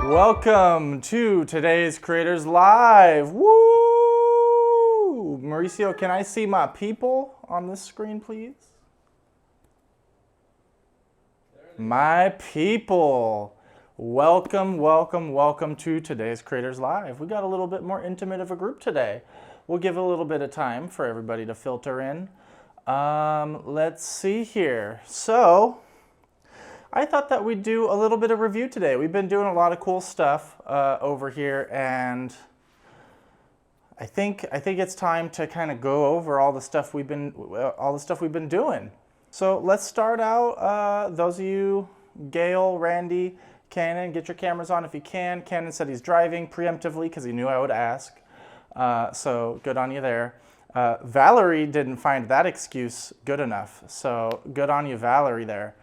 Welcome to today's Creators Live. Woo! Mauricio, can I see my people on this screen, please? My people. Welcome, welcome, welcome to today's Creators Live. We got a little bit more intimate of a group today. We'll give a little bit of time for everybody to filter in. Let's see here. So, I thought that we'd do a little bit of review today. We've been doing a lot of cool stuff over here, and I think it's time to kind of go over all the stuff we've been doing. So let's start out. Those of you, Gail, Randy, Cannon, get your cameras on if you can. Cannon said he's driving preemptively because he knew I would ask. So good on you there. Valerie didn't find that excuse good enough. So good on you, Valerie, there.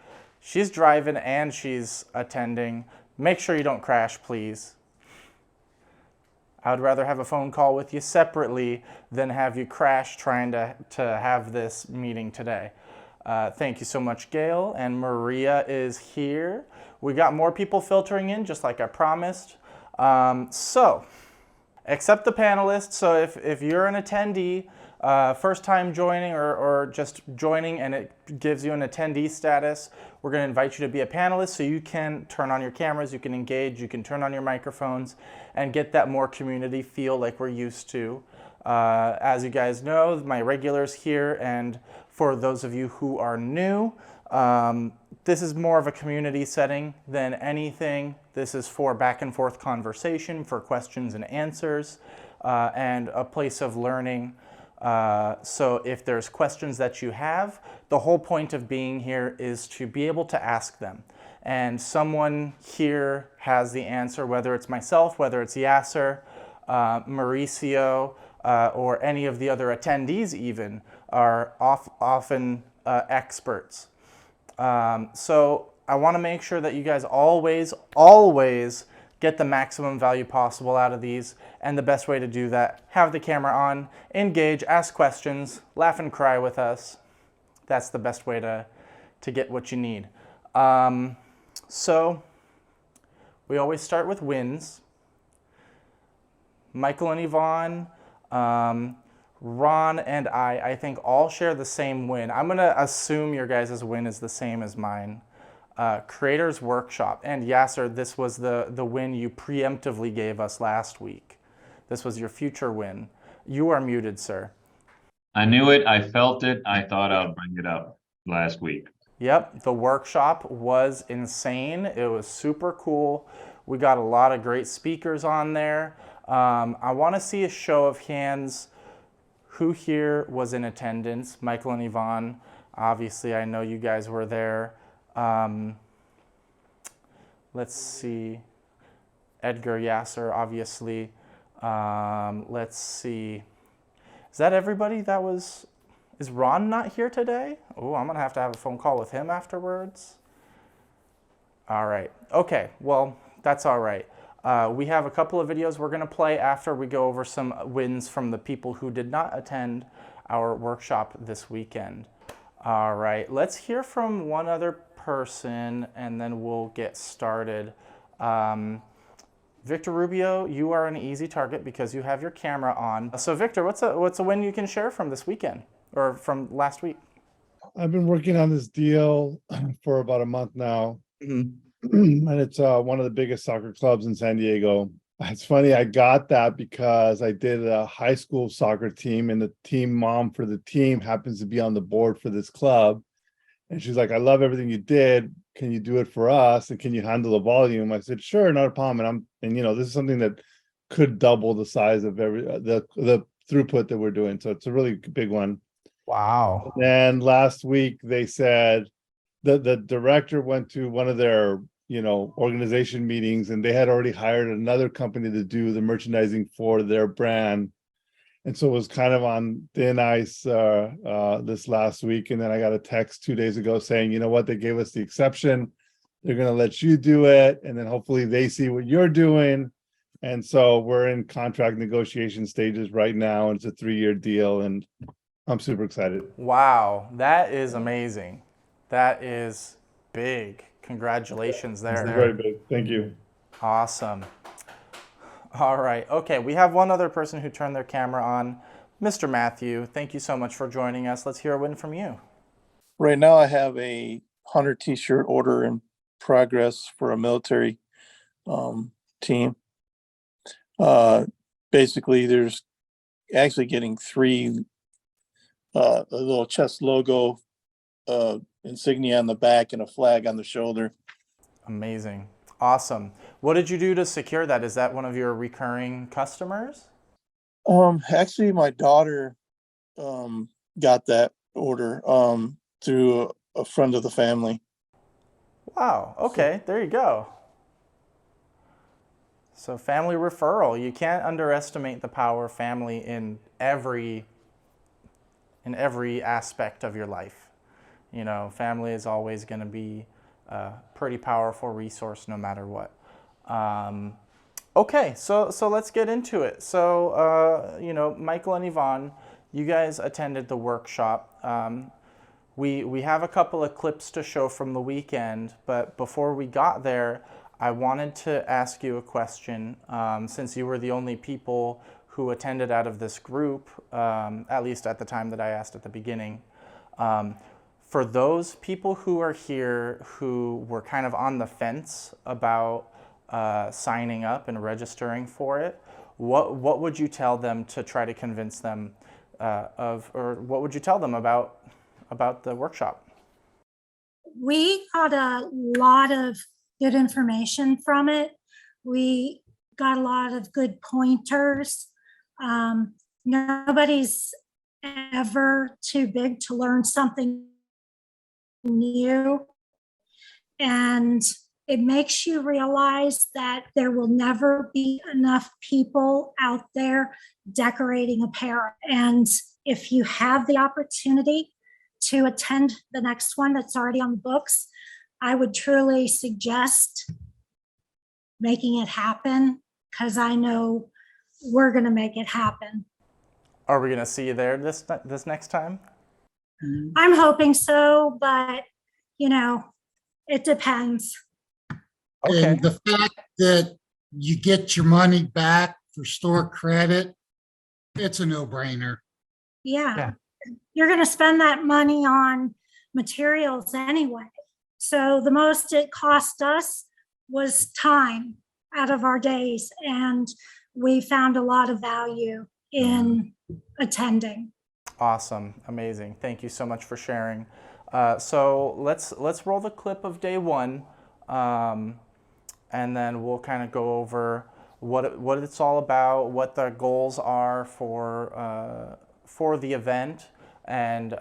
She's driving and she's attending. Make sure you don't crash, please. I would rather have a phone call with you separately than have you crash trying to have this meeting today. Thank you so much, Gail. And Maria is here. We got more people filtering in, just like I promised. So, accept the panelists. So if you're an attendee, first time joining or just joining and it gives you an attendee status, we're going to invite you to be a panelist so you can turn on your cameras, you can engage, you can turn on your microphones and get that more community feel like we're used to. As you guys know, my regulars here, and for those of you who are new, this is more of a community setting than anything. This is for back and forth conversation, for questions and answers, and a place of learning. So if there's questions that you have, the whole point of being here is to be able to ask them. And someone here has the answer, whether it's myself, whether it's Yasser, Mauricio, or any of the other attendees even, are often experts. So I want to make sure that you guys always get the maximum value possible out of these, and the best way to do that, have the camera on, engage, ask questions, laugh and cry with us. That's the best way to get what you need. So we always start with wins. Michael and Yvonne, Ron and I think all share the same win. I'm gonna assume your guys' win is the same as mine. Creators Workshop. And Yasser, this was the win you preemptively gave us last week. This was your future win. You are muted, sir. I knew it. I felt it. I thought I'd bring it up last week. Yep, the workshop was insane. It was super cool. We got a lot of great speakers on there. I want to see a show of hands. Who here was in attendance? Michael and Yvonne. Obviously, I know you guys were there. Let's see. Edgar, Yasser, obviously. Let's see. Is that everybody that was... Is Ron not here today? Oh, I'm going to have a phone call with him afterwards. All right. Okay, well, that's all right. We have a couple of videos we're going to play after we go over some wins from the people who did not attend our workshop this weekend. All right, let's hear from one other person and then we'll get started. Victor Rubio, you are an easy target because you have your camera on. So Victor, what's a win you can share from this weekend or from last week? I've been working on this deal for about a month now. And it's one of the biggest soccer clubs in San Diego. It's funny, I got that because I did a high school soccer team, and the team mom for the team happens to be on the board for this club. And she's like, I love everything you did. Can you do it for us? And can you handle the volume? I said, sure, not a problem. And this is something that could double the size of the throughput that we're doing. So it's a really big one. Wow. And last week they said the director went to one of their organization meetings, and they had already hired another company to do the merchandising for their brand. And so it was kind of on thin ice this last week. And then I got a text 2 days ago saying, you know what, they gave us the exception. They're going to let you do it. And then hopefully they see what you're doing. And so we're in contract negotiation stages right now. And it's a 3-year deal. And I'm super excited. Wow, that is amazing. That is big. Congratulations there. Very big. Thank you. Awesome. All right. Okay, we have one other person who turned their camera on. Mr. Matthew, thank you so much for joining us. Let's hear a win from you. Right now I have a 100 t-shirt order in progress for a military team. Basically there's actually getting 3 a little chest logo insignia on the back and a flag on the shoulder. Amazing. Awesome. What did you do to secure that? Is that one of your recurring customers? Actually my daughter got that order through a friend of the family. Wow. Okay, there you go. So family referral. You can't underestimate the power of family in every aspect of your life. You know, family is always going to be a pretty powerful resource no matter what. Okay, so let's get into it. So, you know, Michael and Yvonne, you guys attended the workshop. We have a couple of clips to show from the weekend, but before we got there, I wanted to ask you a question, since you were the only people who attended out of this group, at least at the time that I asked at the beginning. For those people who are here who were kind of on the fence about signing up and registering for it, what would you tell them to try to convince them or what would you tell them about the workshop? We got a lot of good information from it. We got a lot of good pointers. Nobody's ever too big to learn something new. And it makes you realize that there will never be enough people out there decorating apparel. And if you have the opportunity to attend the next one that's already on the books, I would truly suggest making it happen, because I know we're going to make it happen. Are we going to see you there this next time? I'm hoping so, but you know, it depends. Okay. And the fact that you get your money back for store credit, it's a no-brainer. Yeah. You're going to spend that money on materials anyway. So the most it cost us was time out of our days, and we found a lot of value in attending. Awesome. Amazing. Thank you so much for sharing. So let's roll the clip of day one, and then we'll kind of go over what it's all about, what the goals are for the event, and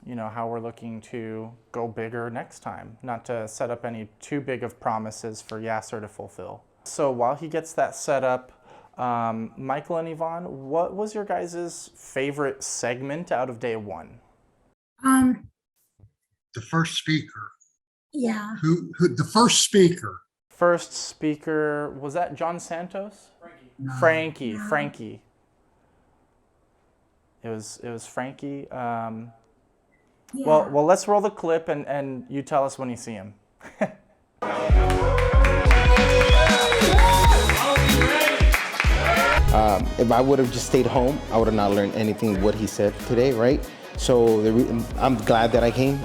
you know, how we're looking to go bigger next time. Not to set up any too big of promises for Yasser to fulfill. So while he gets that set up, Michael and Yvonne, what was your guys' favorite segment out of day one? The first speaker. Yeah. Who the first speaker? First speaker, was that John Santos? No. Frankie. It was Frankie. Yeah. Well, let's roll the clip and you tell us when you see him. If I would have just stayed home, I would have not learned anything what he said today, right? So I'm glad that I came.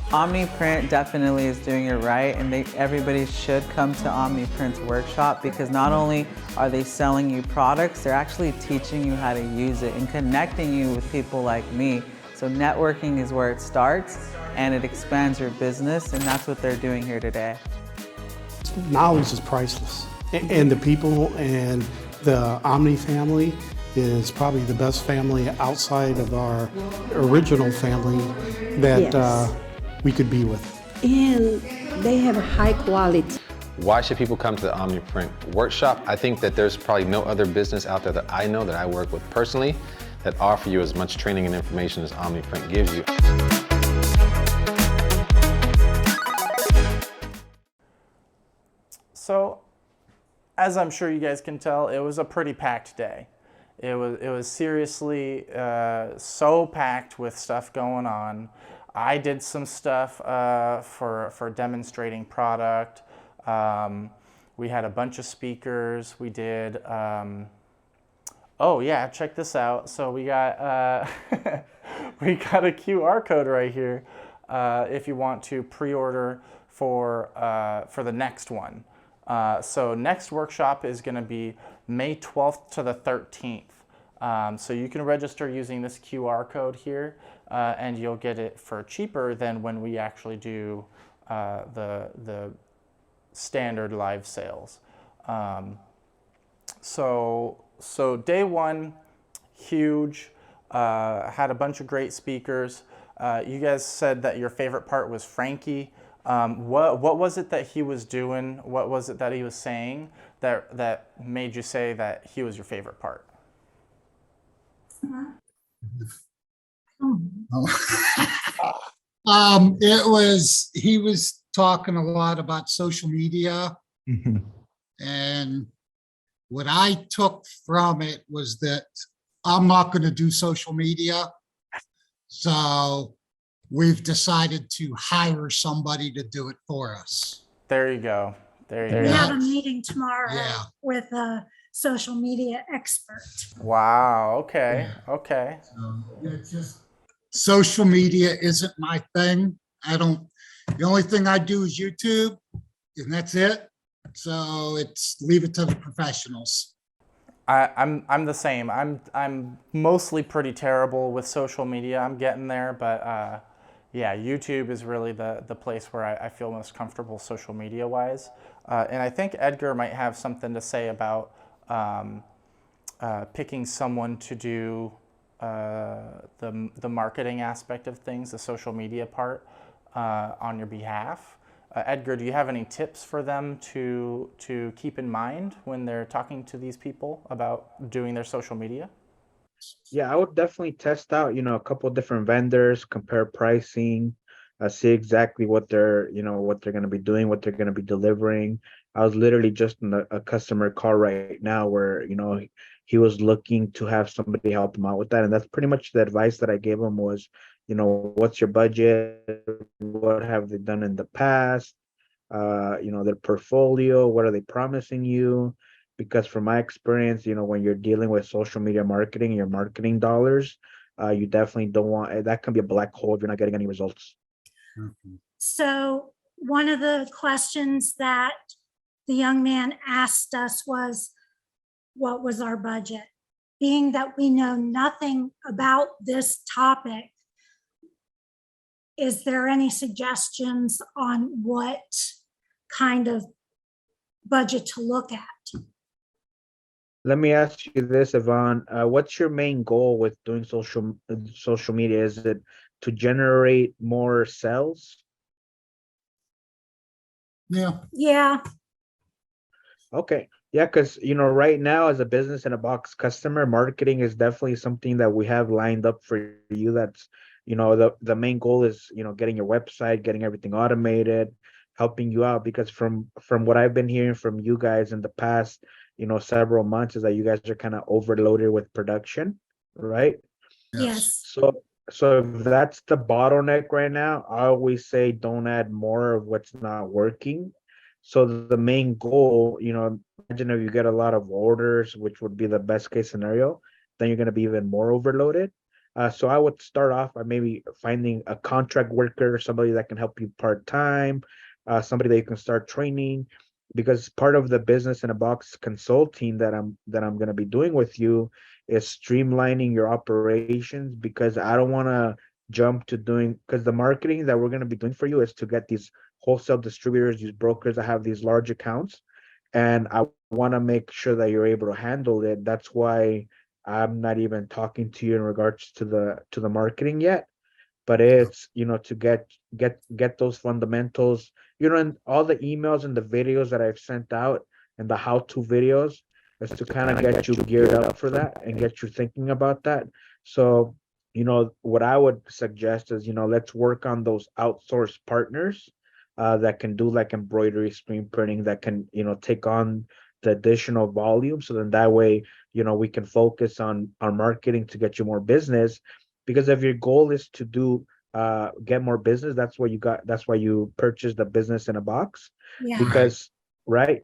OmniPrint definitely is doing it right, and everybody should come to OmniPrint's workshop, because not only are they selling you products, they're actually teaching you how to use it and connecting you with people like me. So networking is where it starts, and it expands your business, and that's what they're doing here today. Knowledge is priceless, and the people and the Omni family is probably the best family outside of our original family that we could be with. And they have a high quality. Why should people come to the OmniPrint workshop? I think that there's probably no other business out there that I know that I work with personally that offer you as much training and information as OmniPrint gives you. So, as I'm sure you guys can tell, it was a pretty packed day. It was seriously so packed with stuff going on. I did some stuff for demonstrating product. We had a bunch of speakers. We did, oh yeah, check this out. So we got, we got a QR code right here if you want to pre-order for the next one. So next workshop is going to be May 12th to the 13th. So you can register using this QR code here, and you'll get it for cheaper than when we actually do the standard live sales. So day one, huge, had a bunch of great speakers. You guys said that your favorite part was Frankie. What was it that he was doing? What was it that he was saying that made you say that he was your favorite part? He was talking a lot about social media. And what I took from it was that I'm not going to do social media. So we've decided to hire somebody to do it for us. There you go. There you We go. have a meeting tomorrow Yeah. with a social media expert. Wow. Okay. Okay. It's just, social media isn't my thing. The only thing I do is YouTube, and that's it. So leave it to the professionals. I'm the same. I'm mostly pretty terrible with social media. I'm getting there, but yeah, YouTube is really the place where I feel most comfortable social media wise. And I think Edgar might have something to say about picking someone to do the marketing aspect of things, the social media part on your behalf. Edgar, do you have any tips for them to keep in mind when they're talking to these people about doing their social media? Yeah, I would definitely test out, a couple different vendors, compare pricing, see exactly what they're going to be doing, what they're going to be delivering. I was literally just in a customer call right now where, he was looking to have somebody help him out with that. And that's pretty much the advice that I gave him was, what's your budget? What have they done in the past? Their portfolio, what are they promising you? Because from my experience, when you're dealing with social media marketing, your marketing dollars, you definitely don't want, that can be a black hole if you're not getting any results. So one of the questions that the young man asked us was, what was our budget? Being that we know nothing about this topic, is there any suggestions on what kind of budget to look at? Let me ask you this, Yvonne. What's your main goal with doing social media? Is it to generate more sales? Yeah. Yeah. Okay. Yeah, because right now as a business in a box customer, marketing is definitely something that we have lined up for you. That's the main goal is getting your website, getting everything automated, helping you out. Because from what I've been hearing from you guys in the past several months is that you guys are kind of overloaded with production, right? Yes. So if that's the bottleneck right now, I always say don't add more of what's not working. So the main goal, imagine if you get a lot of orders, which would be the best case scenario, then you're going to be even more overloaded. So I would start off by maybe finding a contract worker, somebody that can help you part-time, somebody that you can start training, because part of the business in a box consulting that I'm going to be doing with you is streamlining your operations, because I don't want to jump to doing, because the marketing that we're going to be doing for you is to get these wholesale distributors, these brokers that have these large accounts, and I want to make sure that you're able to handle it. That's why I'm not even talking to you in regards to the marketing yet, but it's to get those fundamentals, and all the emails and the videos that I've sent out and the how-to videos is to kind of get you geared up for that and get you thinking about that. So what I would suggest is let's work on those outsourced partners that can do like embroidery, screen printing, that can take on the additional volume. So then that way we can focus on our marketing to get you more business. Because if your goal is to do get more business. That's why you purchased the business in a box. Yeah. Because, right?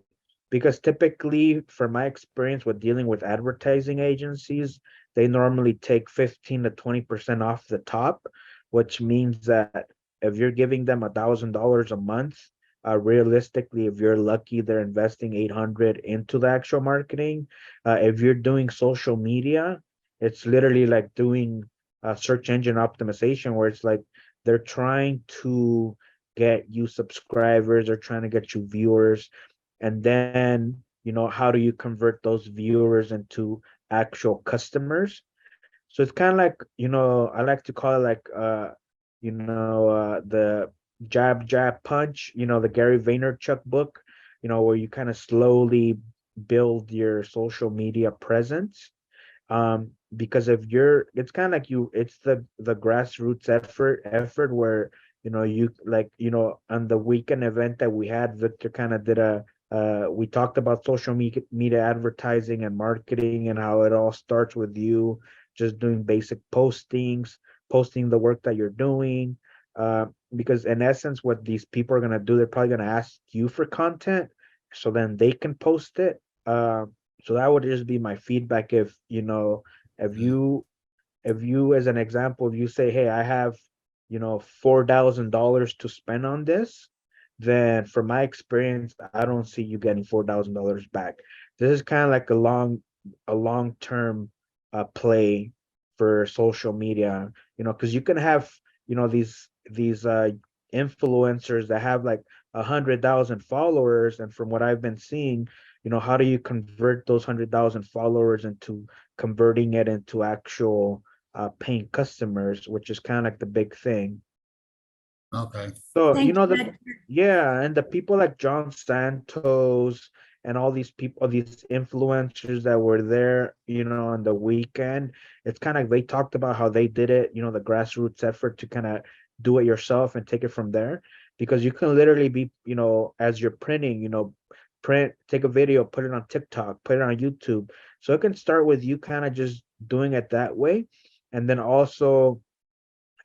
Because typically, from my experience with dealing with advertising agencies, they normally take 15 to 20% off the top, which means that if you're giving them $1,000 a month, realistically, if you're lucky, they're investing 800 into the actual marketing. If you're doing social media, it's literally like doing search engine optimization, where it's like they're trying to get you subscribers, they're trying to get you viewers, and then how do you convert those viewers into actual customers? So it's kind of like, I like to call it like the jab punch, the Gary Vaynerchuk book, where you kind of slowly build your social media presence. Because if it's kind of like it's the grassroots effort where you like on the weekend event that we had, Victor kind of did we talked about social media advertising and marketing, and how it all starts with you just doing basic postings, posting the work that you're doing, because in essence what these people are going to do, they're probably going to ask you for content so then they can post it. So that would just be my feedback. If you as an example, if you say, hey, I have $4,000 to spend on this, then from my experience, I don't see you getting $4,000 back. This is kind of like a long-term play for social media, because you can have these influencers that have like 100,000 followers, and from what I've been seeing, how do you convert those 100,000 followers into converting it into actual paying customers, which is kind of like the big thing. Okay. So, Thank you, and the people like John Santos and all these people, these influencers that were there, on the weekend, it's kind of, they talked about how they did it, the grassroots effort to kind of do it yourself and take it from there. Because you can literally be, as you're printing, take a video, put it on TikTok, put it on YouTube. So it can start with you kind of just doing it that way. And then also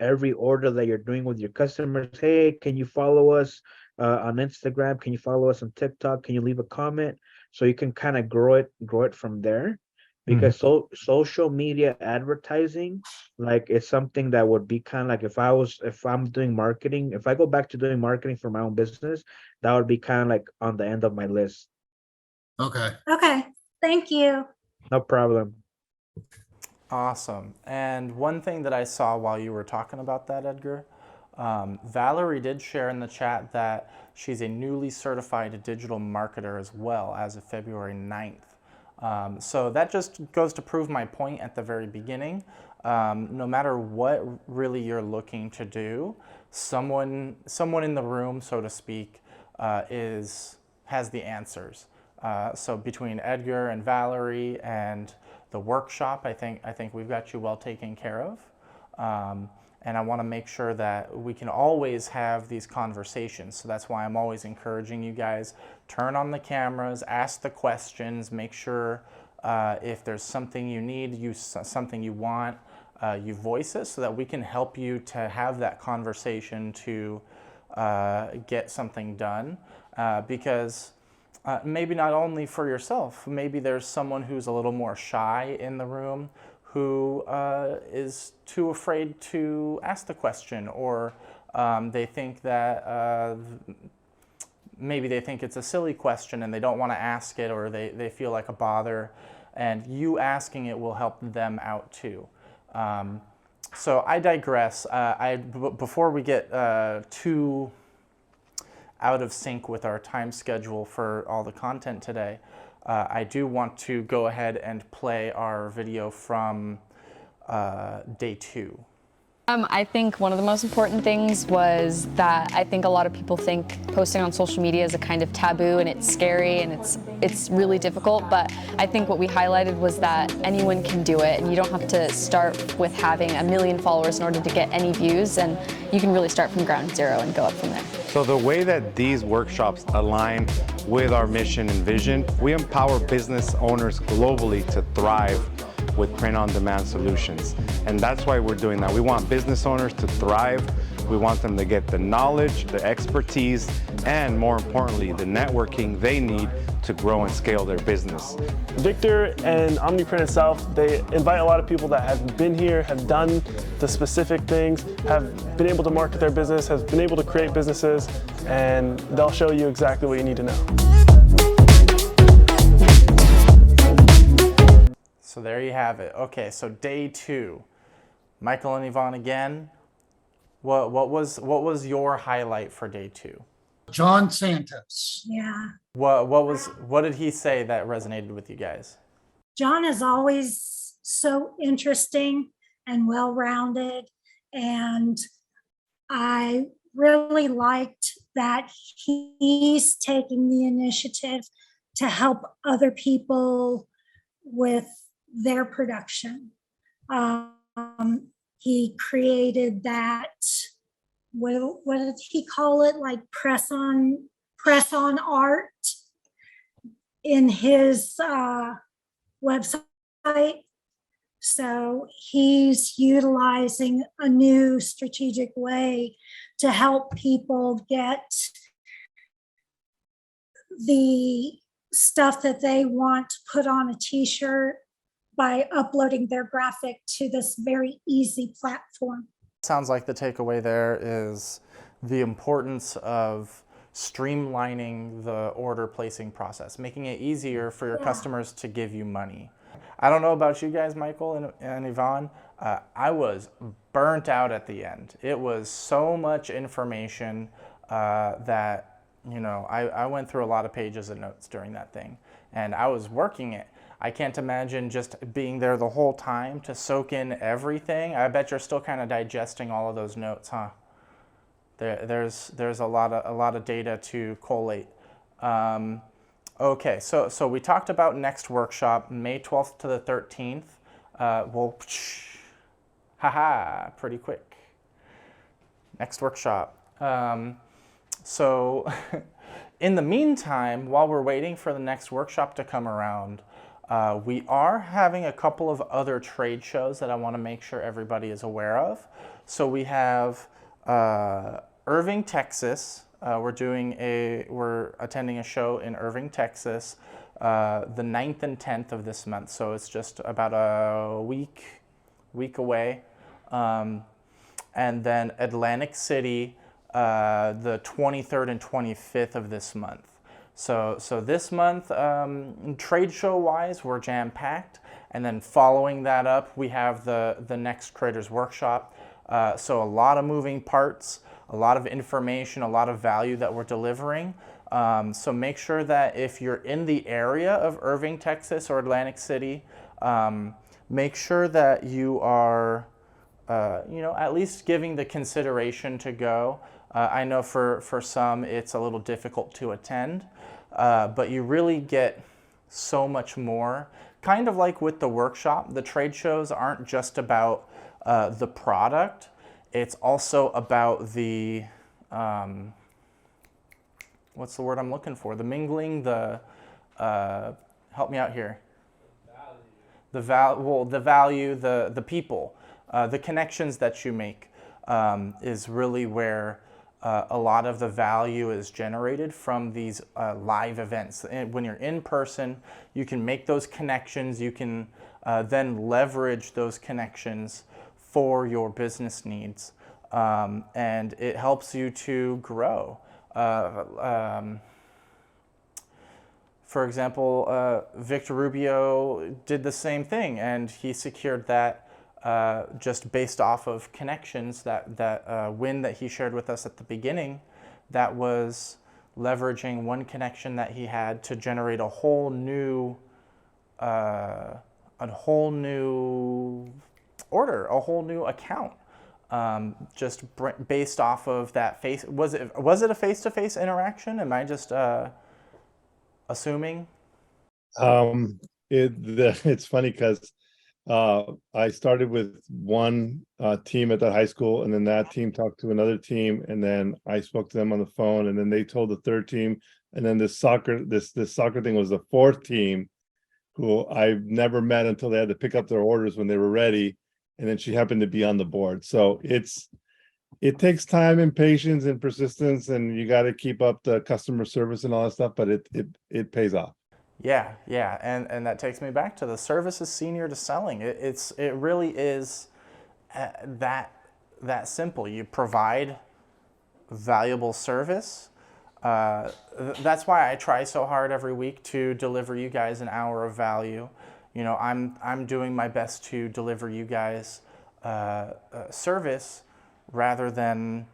every order that you're doing with your customers, hey, can you follow us on Instagram? Can you follow us on TikTok? Can you leave a comment? So you can kind of grow it from there. Because social media advertising, like, it's something that would be kind of like, if I'm doing marketing, if I go back to doing marketing for my own business, that would be kind of like on the end of my list. Okay. Okay, thank you. No problem. Awesome. And one thing that I saw while you were talking about that, Edgar, Valerie did share in the chat that she's a newly certified digital marketer as well as of February 9th. So that just goes to prove my point at the very beginning. No matter what really you're looking to do, someone in the room, so to speak, has the answers. So between Edgar and Valerie and the workshop, I think we've got you well taken care of. And I want to make sure that we can always have these conversations. So that's why I'm always encouraging you guys, turn on the cameras, ask the questions, make sure if there's something you need, something you want, you voice it so that we can help you to have that conversation to get something done. Because maybe not only for yourself, maybe there's someone who's a little more shy in the room who is too afraid to ask the question, or they think that maybe they think it's a silly question and they don't want to ask it, or they feel like a bother, and you asking it will help them out too. So I digress. Before we get too out of sync with our time schedule for all the content today, I do want to go ahead and play our video from day 2. I think one of the most important things was that I think a lot of people think posting on social media is a kind of taboo, and it's scary, and it's really difficult, but I think what we highlighted was that anyone can do it, and you don't have to start with having 1 million followers in order to get any views, and you can really start from ground zero and go up from there. So the way that these workshops align with our mission and vision, we empower business owners globally to thrive with print-on-demand solutions. And that's why we're doing that. We want business owners to thrive. We want them to get the knowledge, the expertise, and more importantly, the networking they need to grow and scale their business. Victor and OmniPrint itself, they invite a lot of people that have been here, have done the specific things, have been able to market their business, have been able to create businesses, and they'll show you exactly what you need to know. So there you have it. Okay, so day 2. Michael and Yvonne again. What was your highlight for day 2? John Santos. Yeah. What did he say that resonated with you guys? John is always so interesting and well-rounded, and I really liked that he's taking the initiative to help other people with their production. He created that, what did he call it? Like press on art in his website. So he's utilizing a new strategic way to help people get the stuff that they want to put on a t-shirt by uploading their graphic to this very easy platform. Sounds like the takeaway there is the importance of streamlining the order placing process, making it easier for your customers to give you money. I don't know about you guys, Michael and Yvonne. I was burnt out at the end. It was so much information that, you know, I went through a lot of pages of notes during that thing, and I was working it. I can't imagine just being there the whole time to soak in everything. I bet you're still kind of digesting all of those notes, huh? There's a lot of data to collate. Okay, so we talked about next workshop, May 12th to the 13th. Pretty quick. Next workshop. So in the meantime, while we're waiting for the next workshop to come around, we are having a couple of other trade shows that I want to make sure everybody is aware of. So we have Irving, Texas. We're attending a show in Irving, Texas, the 9th and 10th of this month. So it's just about a week away. And then Atlantic City, the 23rd and 25th of this month. So this month, trade show wise, we're jam packed. And then following that up, we have the next Creators Workshop. So a lot of moving parts, a lot of information, a lot of value that we're delivering. So make sure that if you're in the area of Irving, Texas or Atlantic City, make sure that you are, at least giving the consideration to go. I know for some it's a little difficult to attend, but you really get so much more. Kind of like with the workshop, the trade shows aren't just about the product. It's also about the, what's the word I'm looking for? The mingling, help me out here. The value, the people, the connections that you make is really where a lot of the value is generated from these live events. And when you're in person, you can make those connections. You can then leverage those connections for your business needs, and it helps you to grow. For example, Victor Rubio did the same thing, and he secured that just based off of connections, that win that he shared with us at the beginning. That was leveraging one connection that he had to generate a whole new order, a whole new account, just based off of that face. Was it a face-to-face interaction? Am I just assuming? It's funny because I started with one team at that high school, and then that team talked to another team, and then I spoke to them on the phone, and then they told the third team, and then this soccer thing was the fourth team, who I've never met until they had to pick up their orders when they were ready. And then she happened to be on the board. So it takes time and patience and persistence, and you got to keep up the customer service and all that stuff, but it pays off. Yeah, yeah, and that takes me back to the service is senior to selling. It really is that simple. You provide valuable service. That's why I try so hard every week to deliver you guys an hour of value. You know, I'm doing my best to deliver you guys service rather than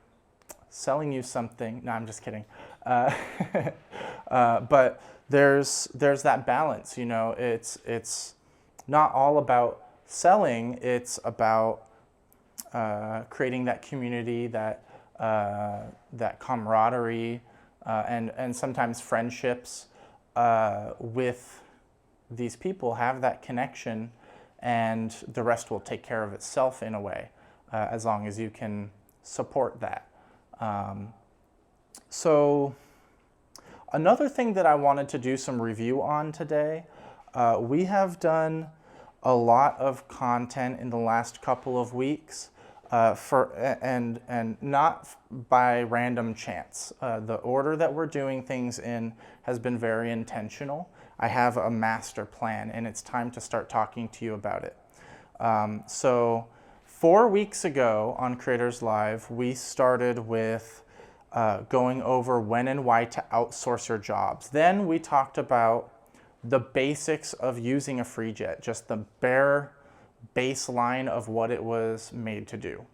selling you something. No, I'm just kidding. But there's that balance. You know, it's not all about selling. It's about creating that community, that camaraderie, and sometimes friendships with these people. Have that connection, and the rest will take care of itself in a way, as long as you can support that. So another thing that I wanted to do some review on today, we have done a lot of content in the last couple of weeks, and not by random chance. The order that we're doing things in has been very intentional. I have a master plan, and it's time to start talking to you about it. So 4 weeks ago on Creators Live, we started with going over when and why to outsource your jobs. Then we talked about the basics of using a FreeJet, just the bare baseline of what it was made to do.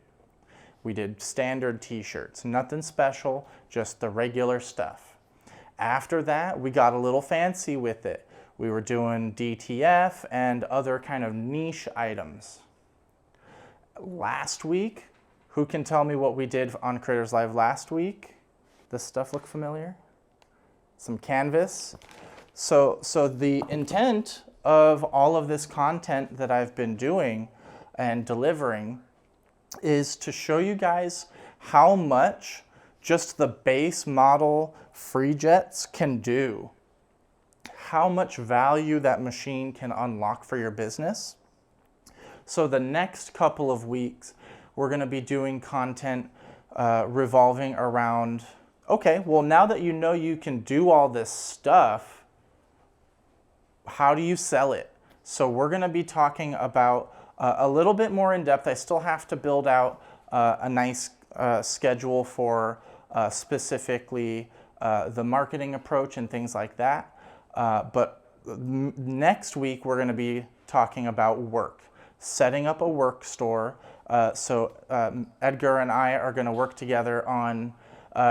We did standard t-shirts, nothing special, just the regular stuff. After that, we got a little fancy with it. We were doing DTF and other kind of niche items. Last week, who can tell me what we did on Creators Live last week? This stuff look familiar? Some canvas. So the intent of all of this content that I've been doing and delivering is to show you guys how much just the base model FreeJets can do. How much value that machine can unlock for your business. So the next couple of weeks, we're going to be doing content revolving around, okay, well, now that you know you can do all this stuff, how do you sell it? So we're going to be talking about a little bit more in depth. I still have to build out a nice schedule for specifically the marketing approach and things like that. But next week, we're going to be talking about work, setting up a work store. So Edgar and I are going to work together on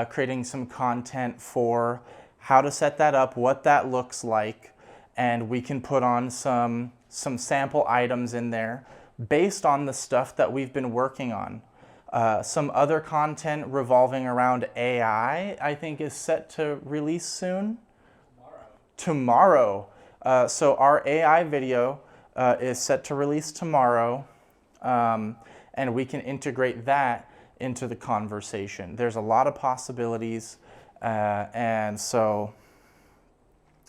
creating some content for how to set that up, what that looks like, and we can put on some sample items in there based on the stuff that we've been working on. Some other content revolving around AI, I think, is set to release soon. Tomorrow. So our AI video is set to release tomorrow, and we can integrate that into the conversation. There's a lot of possibilities, and so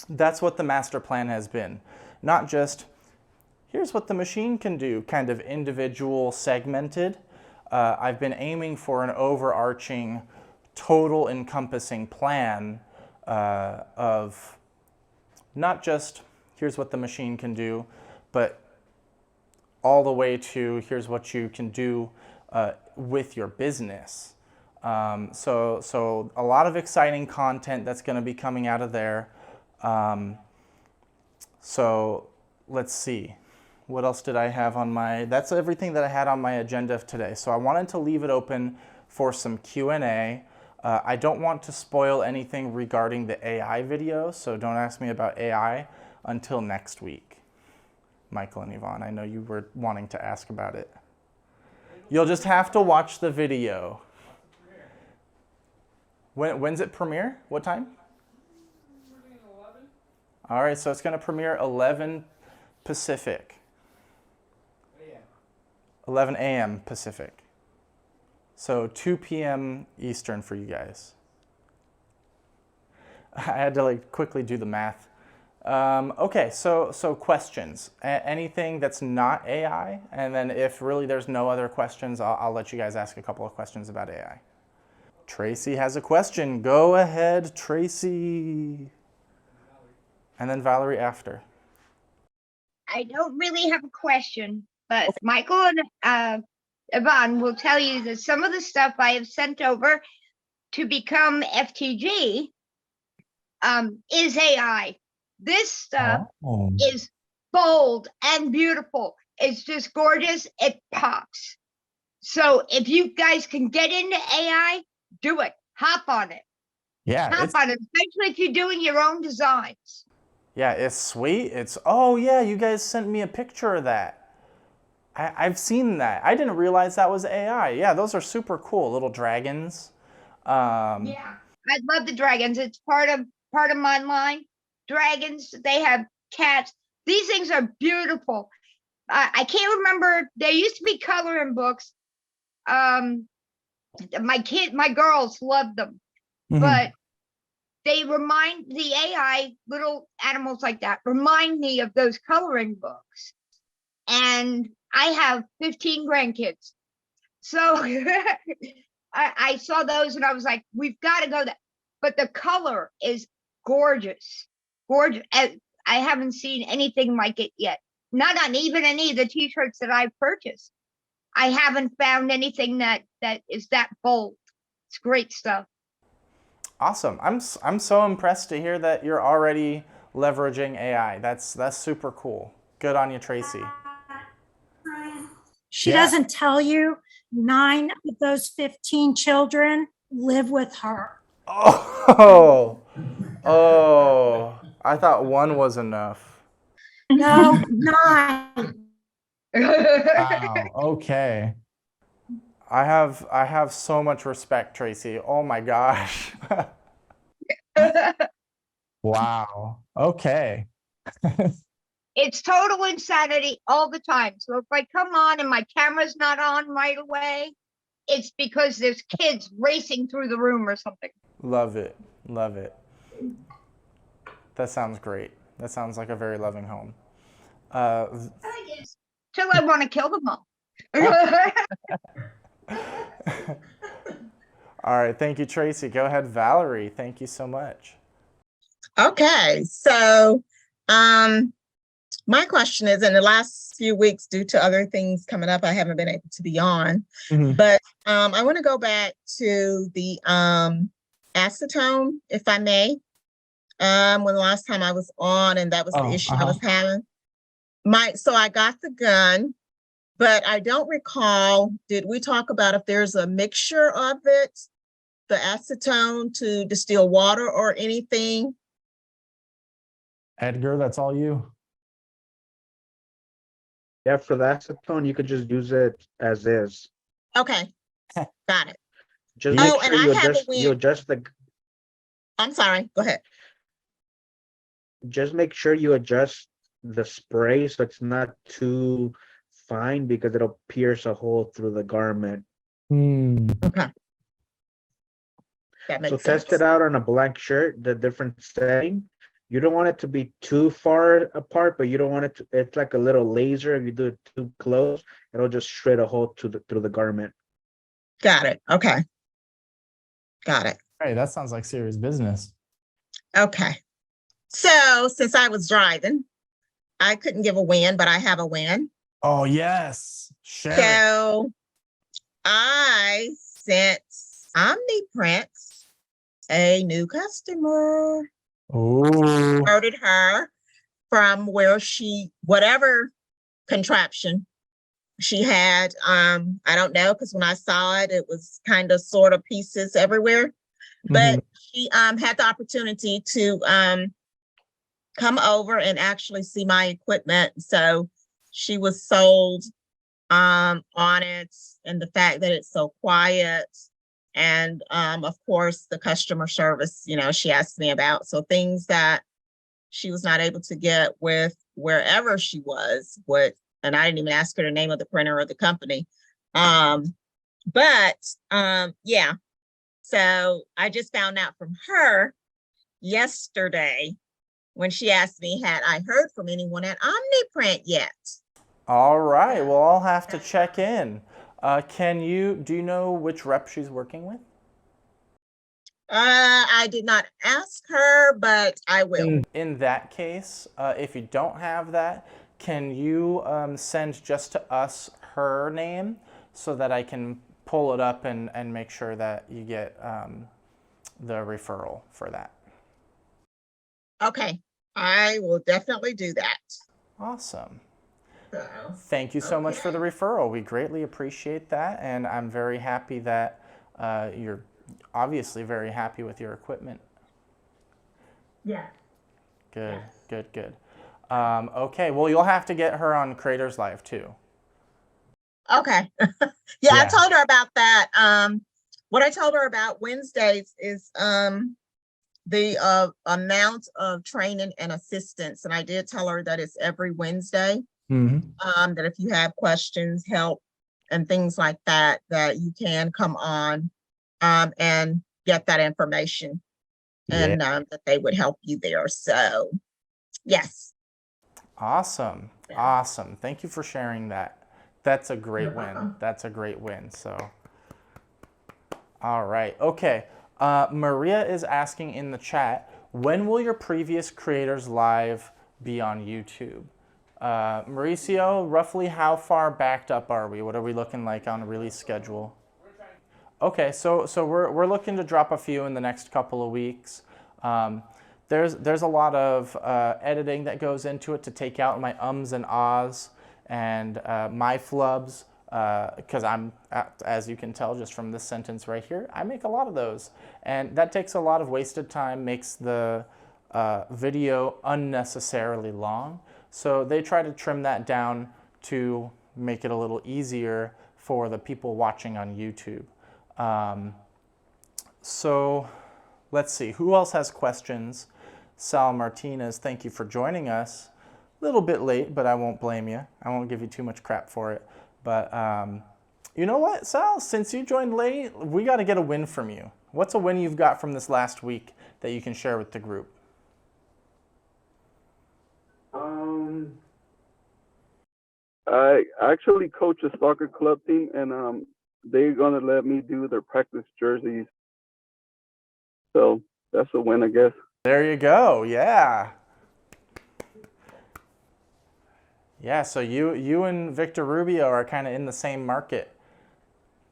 that's what the master plan has been. Not just, here's what the machine can do, kind of individual segmented. I've been aiming for an overarching, total encompassing plan of not just here's what the machine can do, but all the way to here's what you can do with your business. So a lot of exciting content that's going to be coming out of there. So let's see. What else did I have on my, that's everything that I had on my agenda today. So I wanted to leave it open for some Q&A. I don't want to spoil anything regarding the AI video, so don't ask me about AI until next week. Michael and Yvonne, I know you were wanting to ask about it. You'll just have to watch the video. When's it premiere? What time? All right, so it's going to premiere 11 Pacific. 11 a.m. Pacific. So 2 p.m. Eastern for you guys. I had to quickly do the math Okay, so questions. Anything that's not AI, and then if really there's no other questions, I'll let you guys ask a couple of questions about AI. Tracy has a question. Go ahead, Tracy. And then Valerie after. I don't really have a question, but Michael and Yvonne will tell you that some of the stuff I have sent over to become FTG is AI. This stuff is bold and beautiful. It's just gorgeous. It pops. So if you guys can get into AI, do it. Hop on it. Yeah, Hop on it, especially if you're doing your own designs. Yeah, it's sweet. Oh yeah, you guys sent me a picture of that. I've seen that. I didn't realize that was AI. Yeah, those are super cool, little dragons. Yeah, I love the dragons. It's part of my line. Dragons, they have cats. These things are beautiful. I can't remember. There used to be coloring books. My girls loved them, but they remind the AI, little animals like that, remind me of those coloring books. And I have 15 grandkids. So I saw those and I was like, we've got to go there. But the color is gorgeous. Gorgeous. I haven't seen anything like it yet. Not on even any of the t-shirts that I've purchased. I haven't found anything that is that bold. It's great stuff. Awesome. I'm so impressed to hear that you're already leveraging AI. That's super cool. Good on you, Tracy. She doesn't tell you 9 of those 15 children live with her. Oh, I thought 1 was enough. No, 9. Wow, okay. I have so much respect, Tracy. Oh my gosh. Wow. Okay. It's total insanity all the time. So if I come on and my camera's not on right away, it's because there's kids racing through the room or something. Love it. Love it. That sounds great. That sounds like a very loving home. Till I want to kill them all. All right. Thank you, Tracy. Go ahead, Valerie. Thank you so much. Okay. So, my question is, in the last few weeks, due to other things coming up, I haven't been able to be on, but I want to go back to the acetone, if I may. When the last time I was on, and that was the issue I was having. So I got the gun, but I don't recall, did we talk about if there's a mixture of it, the acetone to distill water or anything? Edgar, that's all you. Yeah, for the acetone, you could just use it as is. Okay, got it. Just make sure you adjust the. I'm sorry, go ahead. Just make sure you adjust the spray so it's not too fine, because it'll pierce a hole through the garment. Okay. That makes So sense. test it out on a blank shirt, the different setting. You don't want it to be too far apart, but you don't want it to, it's like a little laser. If you do it too close, it'll just shred a hole through the garment. Got it. Okay. Got it. Hey, that sounds like serious business. Okay. So since I was driving, I couldn't give a win, but I have a win. Oh, yes. Share So I sent OmniPrint's a new customer. Converted her from where whatever contraption she had. I don't know, because when I saw it, it was kind of sort of pieces everywhere. But she had the opportunity to come over and actually see my equipment. So she was sold on it, and the fact that it's so quiet. And of course, the customer service, she asked me about. So things that she was not able to get with wherever she was, and I didn't even ask her the name of the printer or the company. Yeah. So I just found out from her yesterday when she asked me, had I heard from anyone at OmniPrint yet? All right, well, I'll have to check in. Do you know which rep she's working with? I did not ask her, but I will. In that case, if you don't have that, can you send just to us her name so that I can pull it up and make sure that you get the referral for that? Okay, I will definitely do that. Awesome. Thank you so much for the referral. We greatly appreciate that, and I'm very happy that you're obviously very happy with your equipment. Yeah. Good, good, good. Okay, well, you'll have to get her on Creators Live too. Okay. Yeah, I told her about that. What I told her about Wednesdays is the amount of training and assistance. And I did tell her that it's every Wednesday. That if you have questions, help, and things like that, that you can come on and get that information, and that they would help you there. So, yes. Awesome. Awesome. Thank you for sharing that. That's a great win. That's a great win. So, all right. Okay. Maria is asking in the chat, when will your previous Creators Live be on YouTube? Mauricio, roughly how far backed up are we? What are we looking like on a release schedule? Okay, so we're looking to drop a few in the next couple of weeks. There's a lot of editing that goes into it to take out my ums and ahs and my flubs, because I'm, as you can tell just from this sentence right here, I make a lot of those. And that takes a lot of wasted time, makes the video unnecessarily long. So they try to trim that down to make it a little easier for the people watching on YouTube. So let's see, who else has questions? Sal Martinez, thank you for joining us. A little bit late, but I won't blame you. I won't give you too much crap for it. But you know what, Sal, since you joined late, we got to get a win from you. What's a win you've got from this last week that you can share with the group? I actually coach a soccer club team, and they're gonna let me do their practice jerseys. So that's a win, I guess. There you go. Yeah. Yeah, so you and Victor Rubio are kind of in the same market.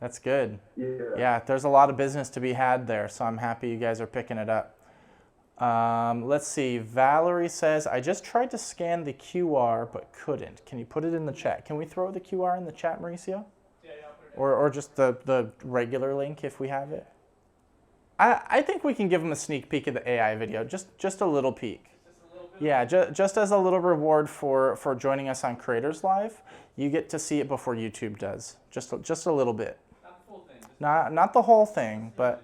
That's good. Yeah, there's a lot of business to be had there, so I'm happy you guys are picking it up. Let's see, Valerie says, I just tried to scan the QR but couldn't. Can you put it in the chat? Can we throw the QR in the chat, Mauricio? Or just the regular link if we have it? I think we can give them a sneak peek of the AI video, just a little peek. Yeah, just as a little reward for joining us on Creators Live, you get to see it before YouTube does. Just a little bit. Not the full thing. Not the whole thing, but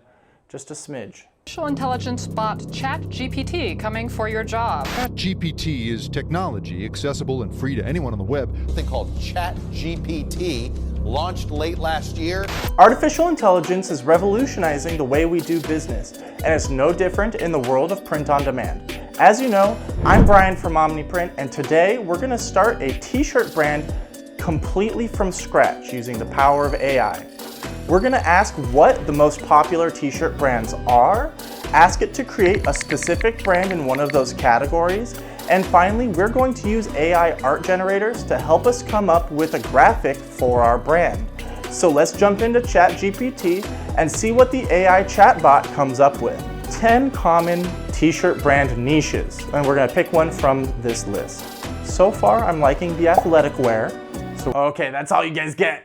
just a smidge. Artificial intelligence bot ChatGPT coming for your job. ChatGPT is technology accessible and free to anyone on the web. A thing called ChatGPT, launched late last year. Artificial intelligence is revolutionizing the way we do business, and it's no different in the world of print on demand. As you know, I'm Bryan from OmniPrint, and today we're going to start a t-shirt brand completely from scratch using the power of AI. We're going to ask what the most popular t-shirt brands are, ask it to create a specific brand in one of those categories, and finally, we're going to use AI art generators to help us come up with a graphic for our brand. So let's jump into ChatGPT and see what the AI chatbot comes up with. 10 common t-shirt brand niches, and we're going to pick one from this list. So far, I'm liking the athletic wear. So, okay, that's all you guys get.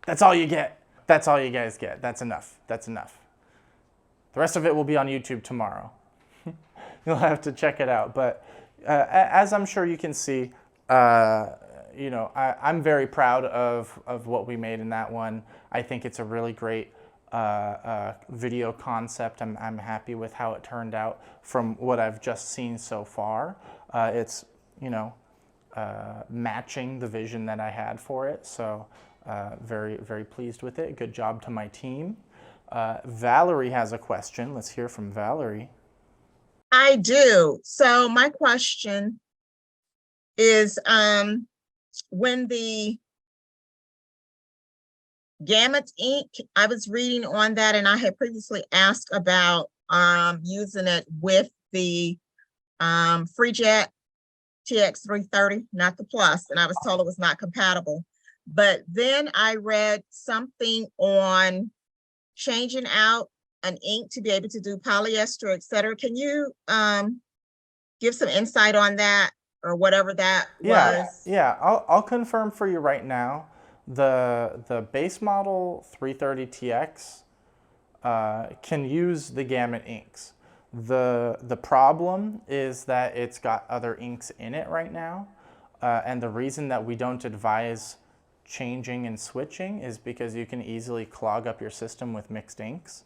That's all you get. That's all you guys get. That's enough. That's enough. The rest of it will be on YouTube tomorrow. You'll have to check it out. But as I'm sure you can see, you know, I'm very proud of what we made in that one. I think it's a really great video concept. I'm happy with how it turned out from what I've just seen so far. It's, you know, matching the vision that I had for it. So very, very pleased with it. Good job to my team. Valerie has a question. Let's hear from Valerie. I do. So my question is, when the Gamut ink, I was reading on that, and I had previously asked about using it with the FreeJet TX330, not the Plus, and I was told it was not compatible. But then I read something on changing out an ink to be able to do polyester, et cetera. Can you give some insight on that, or whatever that was? Yeah, I'll confirm for you right now. The base model 330TX can use the Gamut inks. The problem is that it's got other inks in it right now, and the reason that we don't advise changing and switching is because you can easily clog up your system with mixed inks.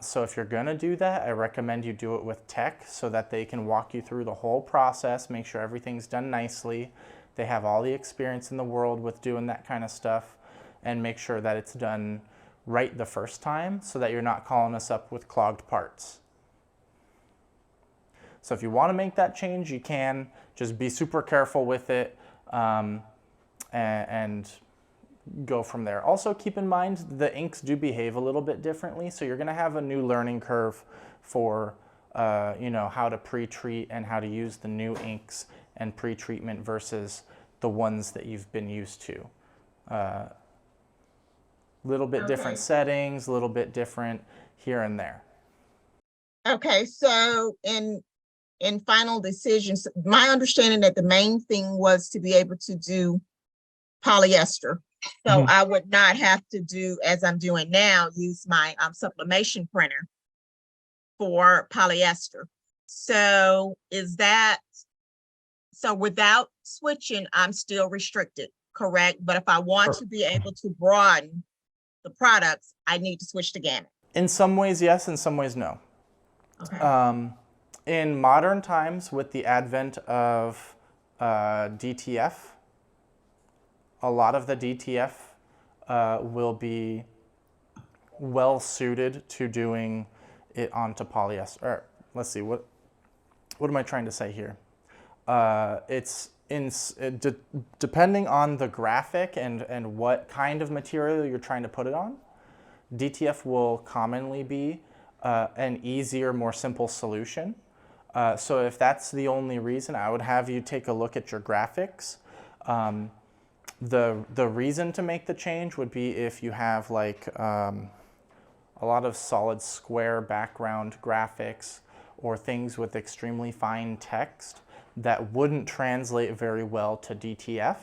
So if you're gonna do that, I recommend you do it with tech so that they can walk you through the whole process, make sure everything's done nicely. They have all the experience in the world with doing that kind of stuff, and make sure that it's done right the first time so that you're not calling us up with clogged parts. So if you want to make that change, you can. Just be super careful with it and go from there. Also keep in mind the inks do behave a little bit differently, so you're going to have a new learning curve for you know, how to pre-treat and how to use the new inks and pre-treatment versus the ones that you've been used to. Little bit different settings, a little bit different here and there. Okay, so in final decisions, my understanding that the main thing was to be able to do polyester. So I would not have to do, as I'm doing now, use my sublimation printer for polyester. So is that, so without switching, I'm still restricted, correct? But if I want to be able to broaden the products, I need to switch to Gamut. In some ways, yes. In some ways, no. Okay. In modern times, with the advent of DTF, a lot of the DTF will be well suited to doing it onto polyester. Or, let's see, what am I trying to say here? Depending on the graphic and what kind of material you're trying to put it on, DTF will commonly be an easier, more simple solution. So if that's the only reason, I would have you take a look at your graphics. The reason to make the change would be if you have like a lot of solid square background graphics or things with extremely fine text that wouldn't translate very well to DTF.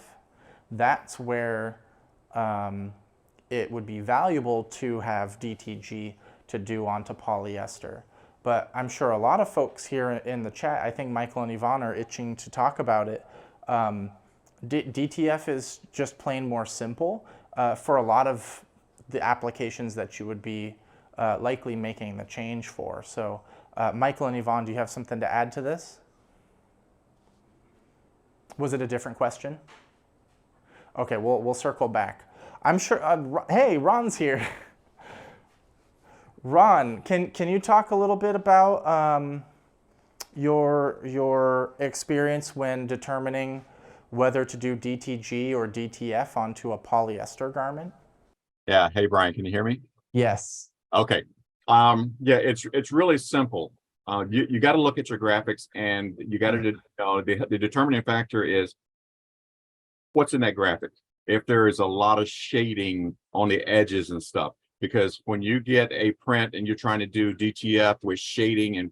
That's where it would be valuable to have DTG to do onto polyester. But I'm sure a lot of folks here in the chat, I think Michael and Yvonne are itching to talk about it. DTF is just plain more simple for a lot of the applications that you would be likely making the change for. So Michael and Yvonne, do you have something to add to this? Was it a different question? Okay, we'll circle back. I'm sure, hey, Ron's here. Ron, can you talk a little bit about your experience when determining whether to do DTG or DTF onto a polyester garment? Yeah. Hey, Bryan, can you hear me? Yes. Okay. Yeah, it's really simple. You got to look at your graphics, and you got to, the determining factor is what's in that graphic. If there is a lot of shading on the edges and stuff, because when you get a print and you're trying to do DTF with shading and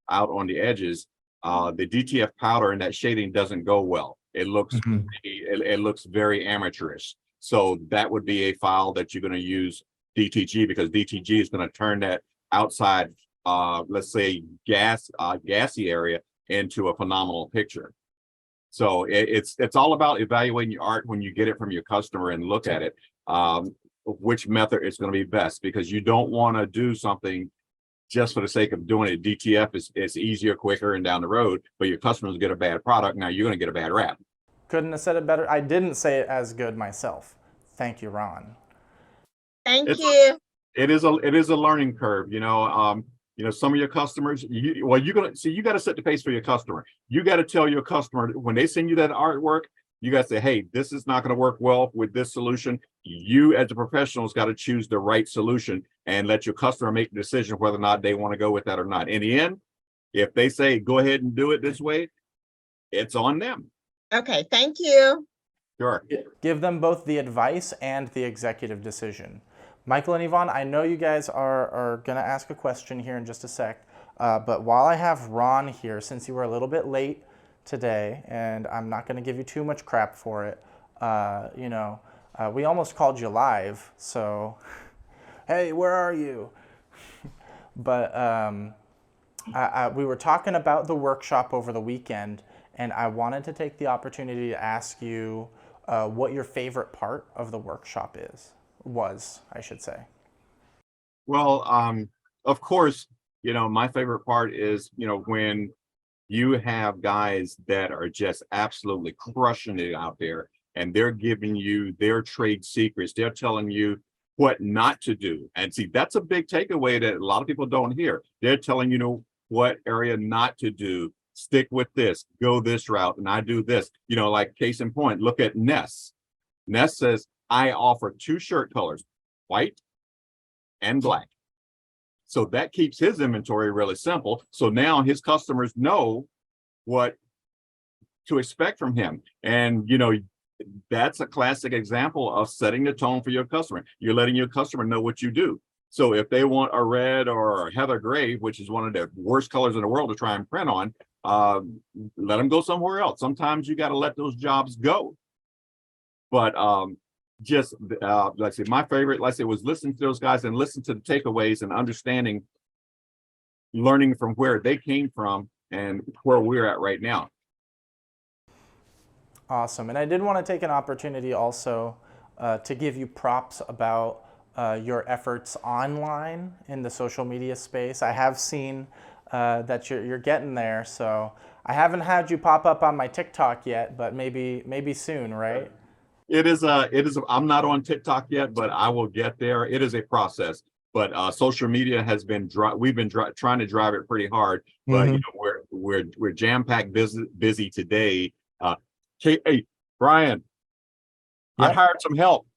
out on the edges, the DTF powder and that shading doesn't go well. It looks it looks very amateurish. So that would be a file that you're going to use DTG, because DTG is going to turn that outside, let's say gassy area into a phenomenal picture. So it's all about evaluating your art when you get it from your customer and look at it. Which method is going to be best, because you don't want to do something just for the sake of doing it. DTF is easier, quicker, and down the road, but your customers get a bad product. Now you're going to get a bad rap. Couldn't have said it better. I didn't say it as good myself. Thank you, Ron. Thank you. It is a learning curve. You know, some of your customers, you got to set the pace for your customer. You got to tell your customer when they send you that artwork, you got to say, hey, this is not going to work well with this solution. You as a professional has got to choose the right solution and let your customer make the decision whether or not they want to go with that or not. In the end, if they say, go ahead and do it this way, it's on them. Okay, thank you. Sure. Give them both the advice and the executive decision. Michael and Yvonne, I know you guys are going to ask a question here in just a sec, but while I have Ron here, since you were a little bit late today, and I'm not going to give you too much crap for it, we almost called you live, so hey, where are you? But we were talking about the workshop over the weekend, and I wanted to take the opportunity to ask you what your favorite part of the workshop was, I should say. Well, of course, my favorite part is, when you have guys that are just absolutely crushing it out there and they're giving you their trade secrets. They're telling you what not to do. And see, that's a big takeaway that a lot of people don't hear. They're telling you what area not to do. Stick with this, go this route, and I do this. Like case in point, look at Ness. Ness says, I offer 2 shirt colors, white and black. So that keeps his inventory really simple. So now his customers know what to expect from him. And, that's a classic example of setting the tone for your customer. You're letting your customer know what you do. So if they want a red or a heather gray, which is one of the worst colors in the world to try and print on, let them go somewhere else. Sometimes you got to let those jobs go. But like I say, my favorite, like I say, was listening to those guys and listen to the takeaways and understanding, learning from where they came from and where we're at right now. Awesome. And I did want to take an opportunity also to give you props about your efforts online in the social media space. I have seen that you're getting there, so I haven't had you pop up on my TikTok yet, but maybe soon, right? It is I'm not on TikTok yet, but I will get there. It is a process, but social media has been we've been trying to drive it pretty hard, but we're jam-packed busy today. Hey, Bryan, I hired some help.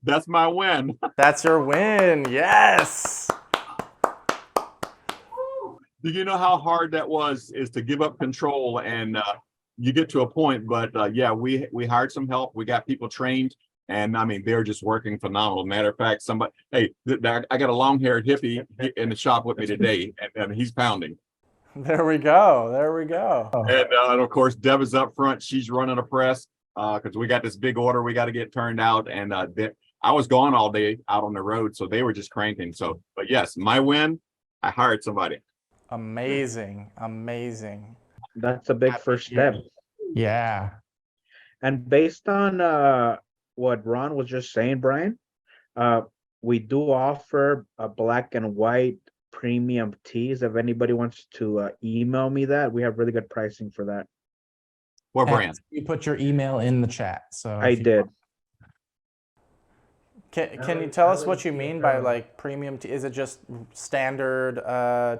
That's my win. That's your win. Yes. Do you know how hard that is to give up control and you get to a point, but yeah, we hired some help. We got people trained, and I mean, they're just working phenomenal. Matter of fact, I got a long-haired hippie in the shop with me today, and he's pounding. There we go. And of course, Deb is up front. She's running a press because we got this big order we got to get turned out. And I was gone all day out on the road, so they were just cranking. So, but yes, my win, I hired somebody. Amazing. That's a big first step. Yeah. And based on what Ron was just saying, Bryan, we do offer a black and white premium tees. If anybody wants to email me that, we have really good pricing for that. What brand? You put your email in the chat. So I did. Can you tell us what you mean by like premium? Is it just standard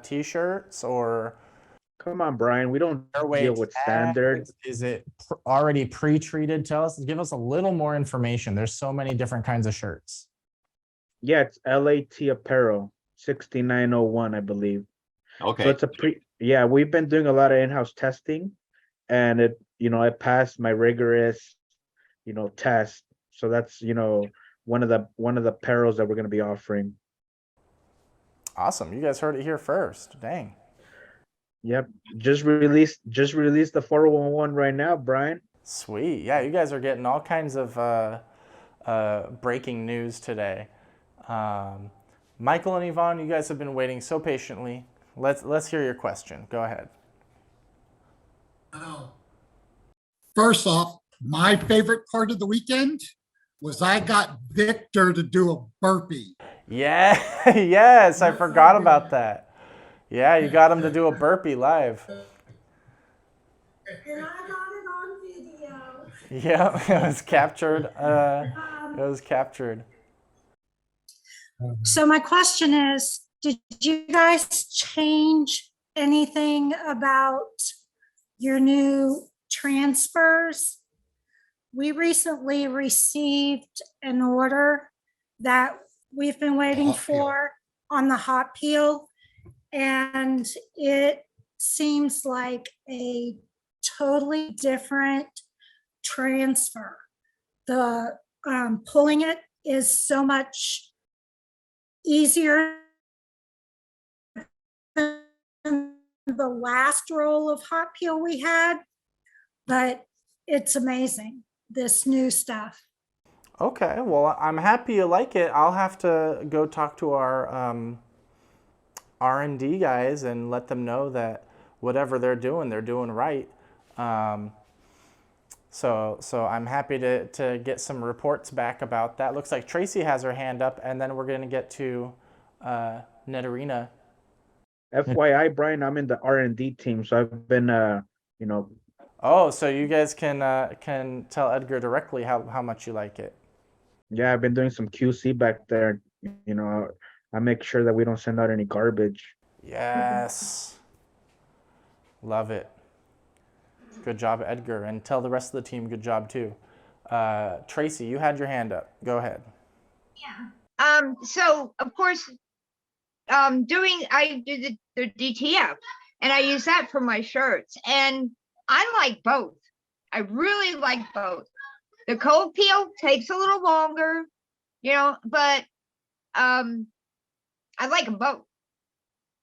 t-shirts or? Come on, Bryan. We don't deal with standard. Is it already pre-treated? Give us a little more information. There's so many different kinds of shirts. Yeah, it's LAT Apparel, 6901, I believe. Okay. So it's we've been doing a lot of in-house testing, and it passed my rigorous, test. So that's, one of the apparels that we're going to be offering. Awesome. You guys heard it here first. Dang. Yep. Just released the 411 right now, Bryan. Sweet. Yeah, you guys are getting all kinds of breaking news today. Michael and Yvonne, you guys have been waiting so patiently. Let's hear your question. Go ahead. First off, my favorite part of the weekend was I got Victor to do a burpee. Yeah, yes, I forgot about that. Yeah, you got him to do a burpee live. And I got it on video. Yeah, it was captured. So my question is, did you guys change anything about your new transfers? We recently received an order that we've been waiting for on the hot peel, and it seems like a totally different transfer. The pulling it is so much easier than the last roll of hot peel we had, but it's amazing, this new stuff. Okay, well, I'm happy you like it. I'll have to go talk to our R&D guys and let them know that whatever they're doing right. So I'm happy to get some reports back about that. Looks like Tracy has her hand up, and then we're going to get to Netarina. FYI, Brian, I'm in the R&D team, so I've been, you know. Oh, so you guys can tell Edgar directly how much you like it. Yeah, I've been doing some QC back there. You know, I make sure that we don't send out any garbage. Yes. Love it. Good job, Edgar. And tell the rest of the team good job, too. Tracy, you had your hand up. Go ahead. Yeah. So, of course, I do the DTF, and I use that for my shirts. And I like both. I really like both. The cold peel takes a little longer, you know, but I like them both.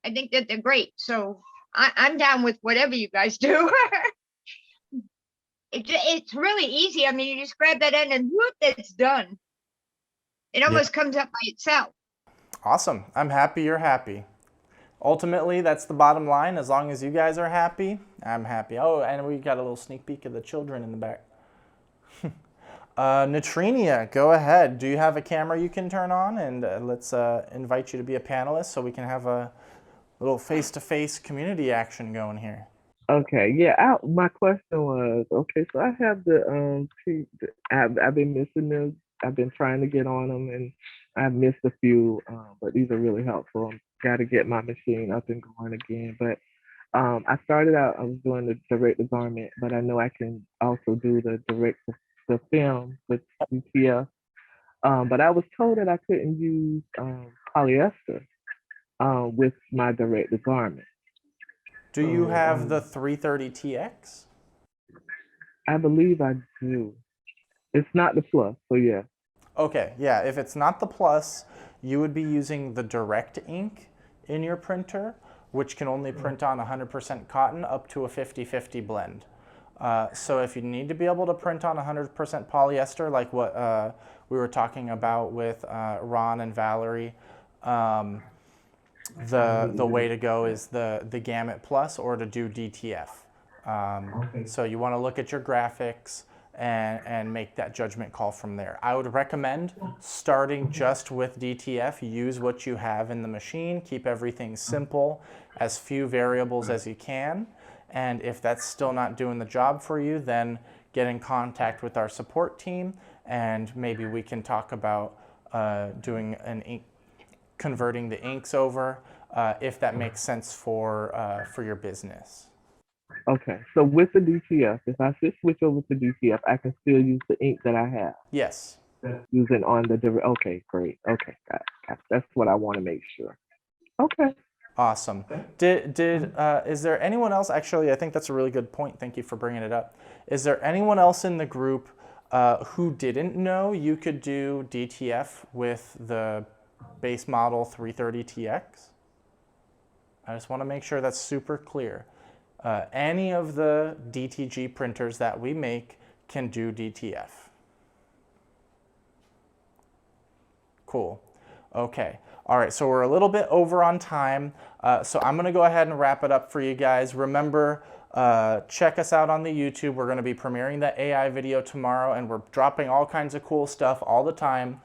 I think that they're great. So I'm down with whatever you guys do. It's really easy. I mean, you just grab that end and whoop, it's done. It almost comes up by itself. Awesome. I'm happy you're happy. Ultimately, that's the bottom line. As long as you guys are happy, I'm happy. Oh, and we got a little sneak peek of the children in the back. Netrinia, go ahead. Do you have a camera you can turn on? And let's invite you to be a panelist so we can have a little face-to-face community action going here. Okay, yeah. My question was, okay, so I have I've been missing them. I've been trying to get on them, and I've missed a few, but these are really helpful. I've got to get my machine up and going again. But I started out, I was doing the direct to garment, but I know I can also do the direct to film with DTF. But I was told that I couldn't use polyester with my direct to garment. Do you have the 330TX? I believe I do. It's not the Plus, so yeah. Okay, yeah, if it's not the Plus, you would be using the direct ink in your printer, which can only print on 100% cotton up to a 50-50 blend. So if you need to be able to print on 100% polyester, like what we were talking about with Ron and Valerie, the way to go is the Gamut Plus or to do DTF. So you want to look at your graphics and make that judgment call from there. I would recommend starting just with DTF. Use what you have in the machine. Keep everything simple, as few variables as you can. And if that's still not doing the job for you, then get in contact with our support team, and maybe we can talk about doing an ink, converting the inks over, if that makes sense for your business. Okay, so with the DTF, if I switch over to DTF, I can still use the ink that I have. Yes. Using on the different. Okay, great. Okay, got it. That's what I want to make sure. Okay. Awesome. Is there anyone else? Actually, I think that's a really good point. Thank you for bringing it up. Is there anyone else in the group who didn't know you could do DTF with the base model 330TX? I just want to make sure that's super clear. Any of the DTG printers that we make can do DTF. Cool. Okay. All right, so we're a little bit over on time, so I'm going to go ahead and wrap it up for you guys. Remember, check us out on the YouTube. We're going to be premiering the AI video tomorrow, and we're dropping all kinds of cool stuff all the time.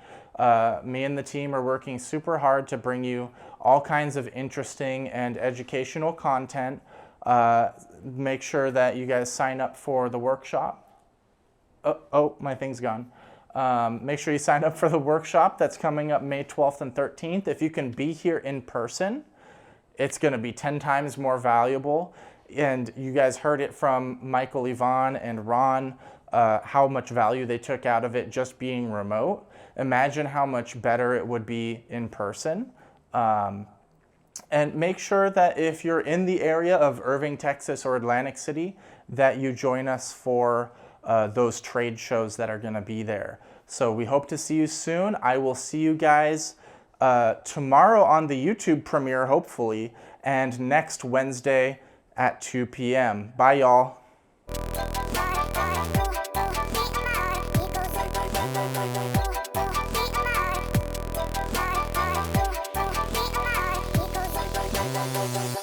Me and the team are working super hard to bring you all kinds of interesting and educational content. Make sure that you guys sign up for the workshop. Oh, my thing's gone. Make sure you sign up for the workshop that's coming up May 12th and 13th. If you can be here in person, it's going to be 10 times more valuable. And you guys heard it from Michael, Yvonne, and Ron, how much value they took out of it just being remote. Imagine how much better it would be in person. And make sure that if you're in the area of Irving, Texas or Atlantic City, that you join us for those trade shows that are going to be there. So we hope to see you soon. I will see you guys tomorrow on the YouTube premiere, hopefully, and next Wednesday at 2 p.m. Bye, y'all. Bye.